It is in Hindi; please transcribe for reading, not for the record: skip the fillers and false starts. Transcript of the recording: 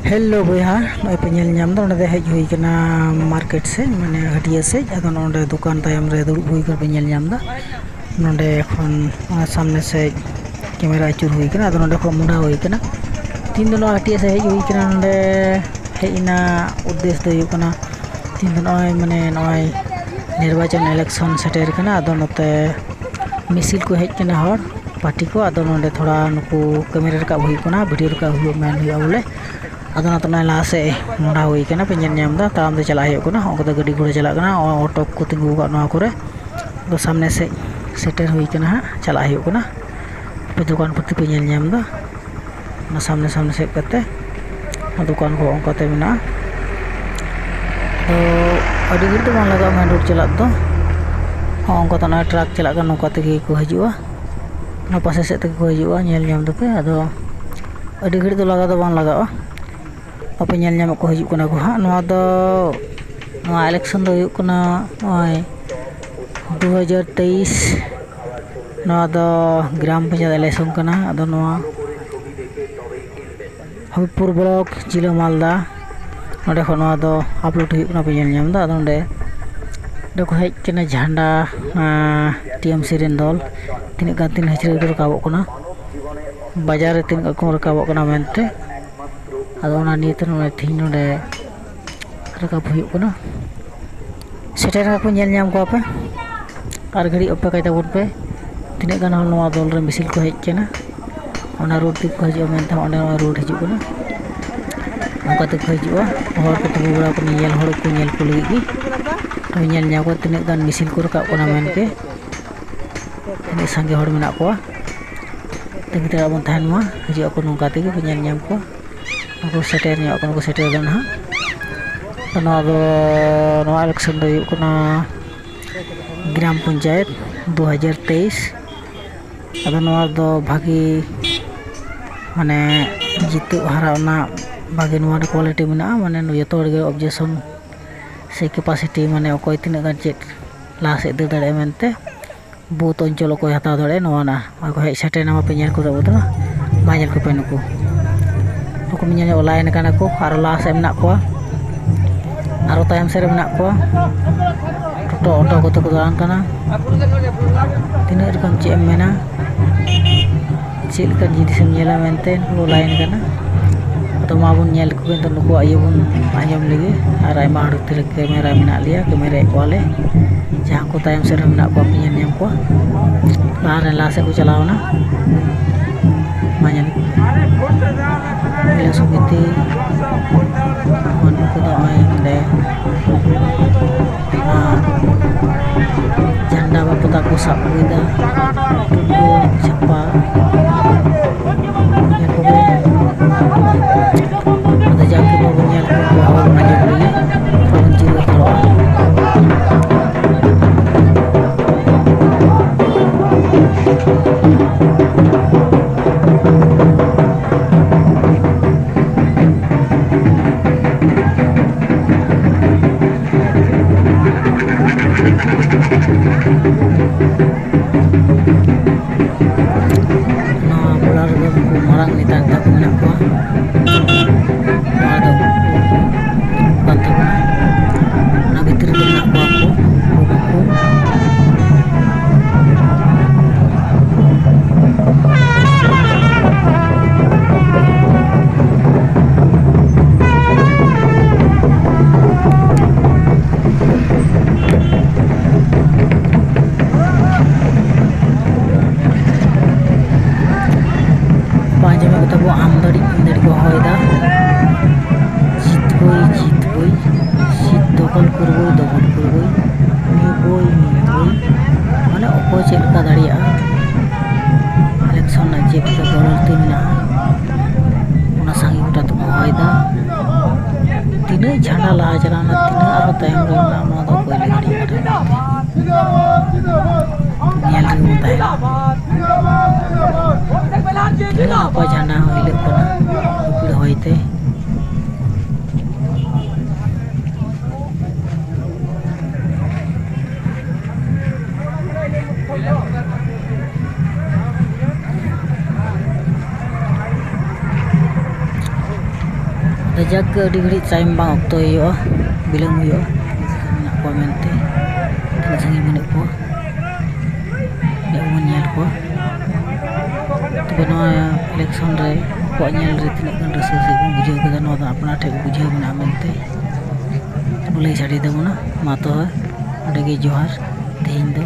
हेलो बया नई पे नाम दे हज हुई मार्केट से माने हटिया से अदो नोंडे दुकान तायम रे दुड़ुब हुई पे नाम दा नोंडे एखन सामने से कैमरा अचूर हुई अदो नोंडे खो मुंडा हुई तीन दिन हटिया से हज हुई नोंडे हजना उद्देश्य दो हुई तीन दिन माने नय निर्वाचन इलेक्शन सेटर अदो नोते मिसिल को हज हर पार्टी को अदो नोंडे थोड़ा नुकु कैमरा रकाब हुई वीडियो रकाब हुई मेन हुई बोले अदो ना लहा से मुंडा हुई पे नाम दा ताम दे चला होगा गाड़ी घोड़े चला ऑटो को तिंगू को सामने से सेटर हुई चला पे दुकान प्रति पे नाम दा सामने सामने से करते दुकान को अंकते मेना तो अड़ी घड़ी तो लगा मेन रोड चला तो अंकते ना ट्रक चला नौका तेगे को हजूआ पासे से को हजूआ नाम दपे अदो अड़ी घड़ी तो लगा लगा apa nyal nyam ko hijuk kana ko ha no do no election do yuk kana oi 2023 no do gram panchayat election kana ado no habibpur block jila malda node ko no do upload huyuk kana pe nyal nyam da ado node do ko hej kana jhanda TMC ren dol tinak gan tin hejre do rakabok kana bazar re tin ko rakabok kana mente अदो नीत थी नोडे रकाब हुई सेटर को नाम को पे और घड़ी अपेक्षा तबन पे तीन गान दल रे मिसिल को हजना रोड तक को हजू मेनते रोड हजूना अंकाते को हजूआ हर को तबू बड़ा को लगे नाम को तीन गान मिसिल को रकाब मेन पे तीन संगे हर मेना को तंगी तड़ा बन तहन मा हजू को नौका तेगे पे नाम को को सेटर को सेटर ना इलेक्शन दो ग्राम पंचायत 2023 अदो भागी माने जीत हरा भागी क्वालिटी में माने जो ऑब्जेक्शन से कैपेसिटी माने अकोय तीन गान चेक लहा से दे दाड़े मेनते बूथ अंचल अकोय हता दाड़े ना हज सेटर ना पे को बाल को पे नुकू को लाइन करना को और लहा से मेना को और तायम से मेना को टोटो ऑटो को तो दान करना तीन रकम चे मेना चेक जिनिस मेनते लाइन करना तो माबन को तो नुकु आयो बन आजम लगे और आयमा हड़ कैमरा मेना लिया कैमरा कोले जहाँ को तायम से मेना को पे नाम को लहा से को चलावना माने समिति झंडा बापता को सब छापा जाके बाबन marang ni tanta ko na ko ada bantah na bitir ko na ko आमदाड़ी को हयदा जीत बई शीत दखल करबई निबई माने अकोय चेका दाड़िया इलेक्शन चेका गलती में सांगी गोटा तो हयदा तीन झंडा लहा चलाना तीन और तायम रे कोई apa झंडा हिलक होते Rejak ke di grid time bang okto yo bilang yo nak komente tidak sangi menit ko ya nyel ko tapi no election re ko nyel re tinak kan rasa se ko bujau ke no da apna thek bujau mena mente boleh sari da mona ma to ade ge johar tehin do